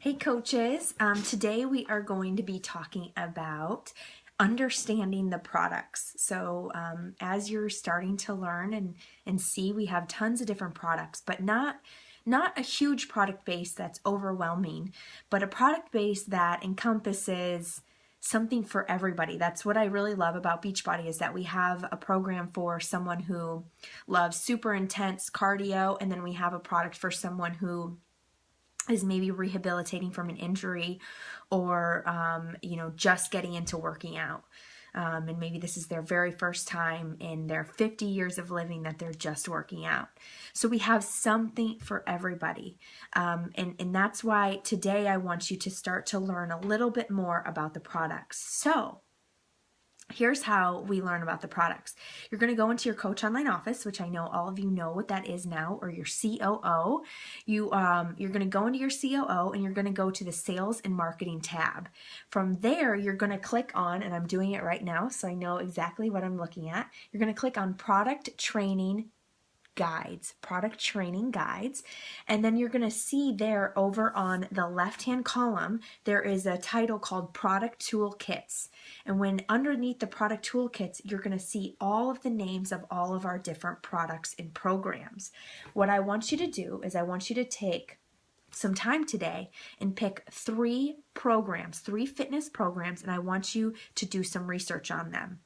Hey coaches, today we are going to be talking about understanding the products. So as you're starting to learn and see, we have tons of different products, but not a huge product base that's overwhelming, but a product base that encompasses something for everybody. That's what I really love about Beachbody, is that we have a program for someone who loves super intense cardio, and then we have a product for someone who is maybe rehabilitating from an injury, or just getting into working out, and maybe this is their very first time in their 50 years of living that they're just working out. So we have something for everybody, and that's why today I want you to start to learn a little bit more about the products. So here's how we learn about the products. You're going to go into your Coach Online Office, which I know all of you know what that is now, or your COO. You're going to go into your COO and you're going to go to the Sales and Marketing tab. From there, you're going to click on, and I'm doing it right now so I know exactly what I'm looking at. You're going to click on Product Training Guides, and then you're going to see there over on the left hand column there is a title called Product Toolkits, and when underneath the Product Toolkits you're going to see all of the names of all of our different products and programs. What I want you to do is I want you to take some time today and pick three fitness programs, and I want you to do some research on them.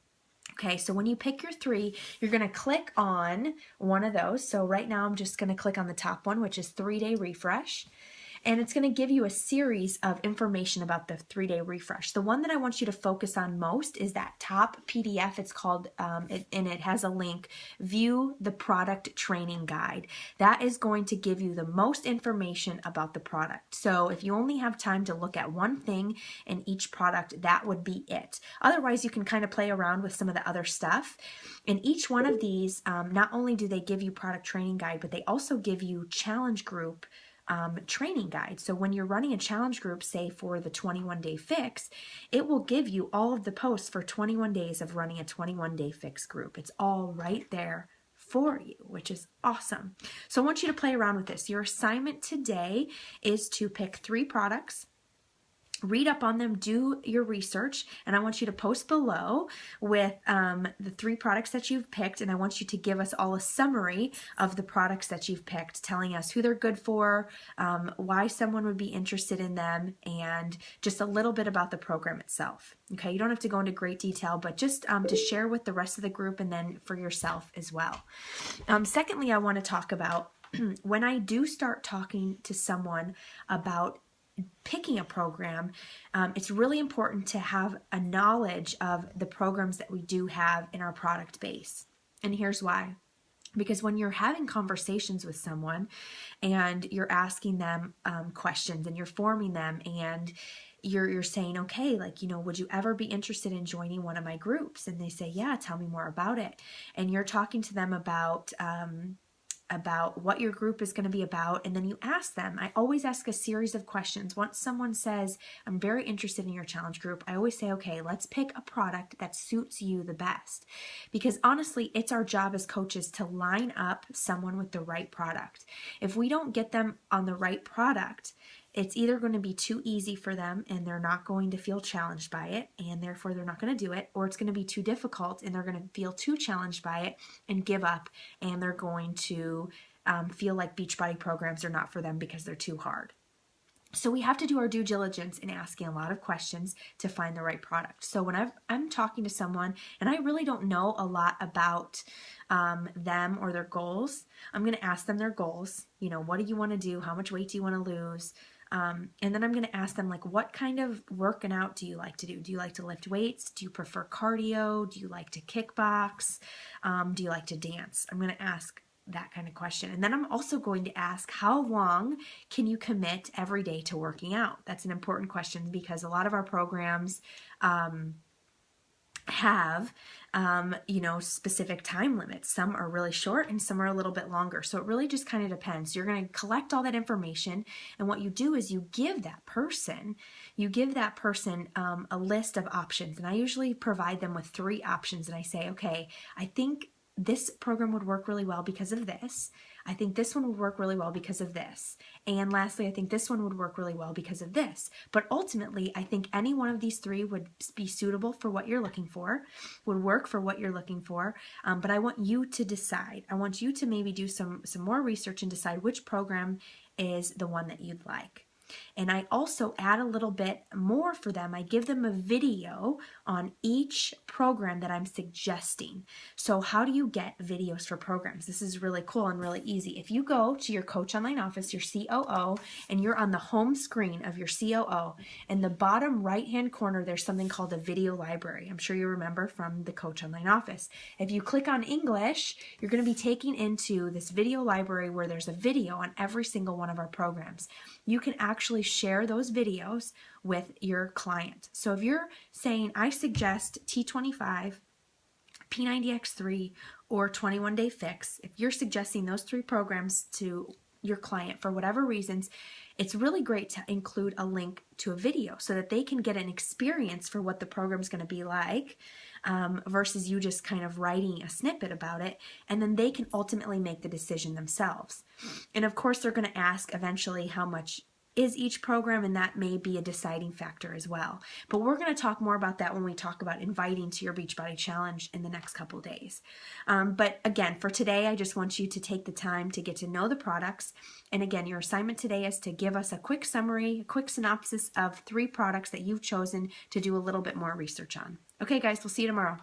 Okay, so when you pick your three, you're going to click on one of those. So right now I'm just going to click on the top one, which is 3-day refresh. And it's going to give you a series of information about the 3-day refresh. The one that I want you to focus on most is that top PDF. It's called, and it has a link, View the Product Training Guide. That is going to give you the most information about the product. So if you only have time to look at one thing in each product, that would be it. Otherwise, you can kind of play around with some of the other stuff. In each one of these, not only do they give you product training guide, but they also give you challenge group training guide. So when you're running a challenge group, say for the 21-day fix, it will give you all of the posts for 21 days of running a 21-day fix group. It's all right there for you, which is awesome. So I want you to play around with this. Your assignment today is to pick 3 products, read up on them, do your research, and I want you to post below with the 3 products that you've picked, and I want you to give us all a summary of the products that you've picked, telling us who they're good for, why someone would be interested in them, and just a little bit about the program itself. Okay, you don't have to go into great detail, but just to share with the rest of the group and then for yourself as well. Secondly, I want to talk about when I do start talking to someone about picking a program, it's really important to have a knowledge of the programs that we do have in our product base. And here's why. Because when you're having conversations with someone and you're asking them questions and you're forming them, and you're saying, okay, like, would you ever be interested in joining one of my groups? And they say, yeah, tell me more about it. And you're talking to them about what your group is going to be about, and then you ask them. I always ask a series of questions. Once someone says, I'm very interested in your challenge group, I always say, okay, let's pick a product that suits you the best. Because honestly, it's our job as coaches to line up someone with the right product. If we don't get them on the right product, it's either going to be too easy for them and they're not going to feel challenged by it, and therefore they're not going to do it, or it's going to be too difficult and they're going to feel too challenged by it and give up, and they're going to feel like Beachbody programs are not for them because they're too hard. So we have to do our due diligence in asking a lot of questions to find the right product. So when I'm talking to someone and I really don't know a lot about them or their goals, I'm going to ask them their goals. What do you want to do? How much weight do you want to lose? And then I'm going to ask them, like, what kind of working out do you like to do? Do you like to lift weights? Do you prefer cardio? Do you like to kickbox? Do you like to dance? I'm going to ask that kind of question. And then I'm also going to ask, how long can you commit every day to working out? That's an important question, because a lot of our programs have specific time limits. Some are really short and some are a little bit longer. So it really just kind of depends. You're going to collect all that information, and what you do is you give that person a list of options. And I usually provide them with 3 options, and I say, okay, I think this program would work really well because of this. I think this one would work really well because of this. And lastly, I think this one would work really well because of this. But ultimately, I think any one of these three would be suitable for what you're looking for, would work for what you're looking for. But I want you to decide. I want you to maybe do some more research and decide which program is the one that you'd like. And I also add a little bit more for them. I give them a video on each program that I'm suggesting. So how do you get videos for programs? This is really cool and really easy. If you go to your Coach Online office, your COO, and you're on the home screen of your COO, in the bottom right-hand corner, there's something called a video library. I'm sure you remember from the Coach Online office. If you click on English, you're going to be taken into this video library where there's a video on every single one of our programs. You can actually share those videos with your client. So if you're saying, I suggest T25, P90X3, or 21-Day Fix, if you're suggesting those three programs to your client for whatever reasons, it's really great to include a link to a video so that they can get an experience for what the program's going to be like, versus you just kind of writing a snippet about it, and then they can ultimately make the decision themselves. And of course, they're going to ask eventually how much is each program, and that may be a deciding factor as well. But we're going to talk more about that when we talk about inviting to your Beachbody Challenge in the next couple days. But again, for today, I just want you to take the time to get to know the products. And again, your assignment today is to give us a quick summary, a quick synopsis of 3 products that you've chosen to do a little bit more research on. Okay, guys, we'll see you tomorrow.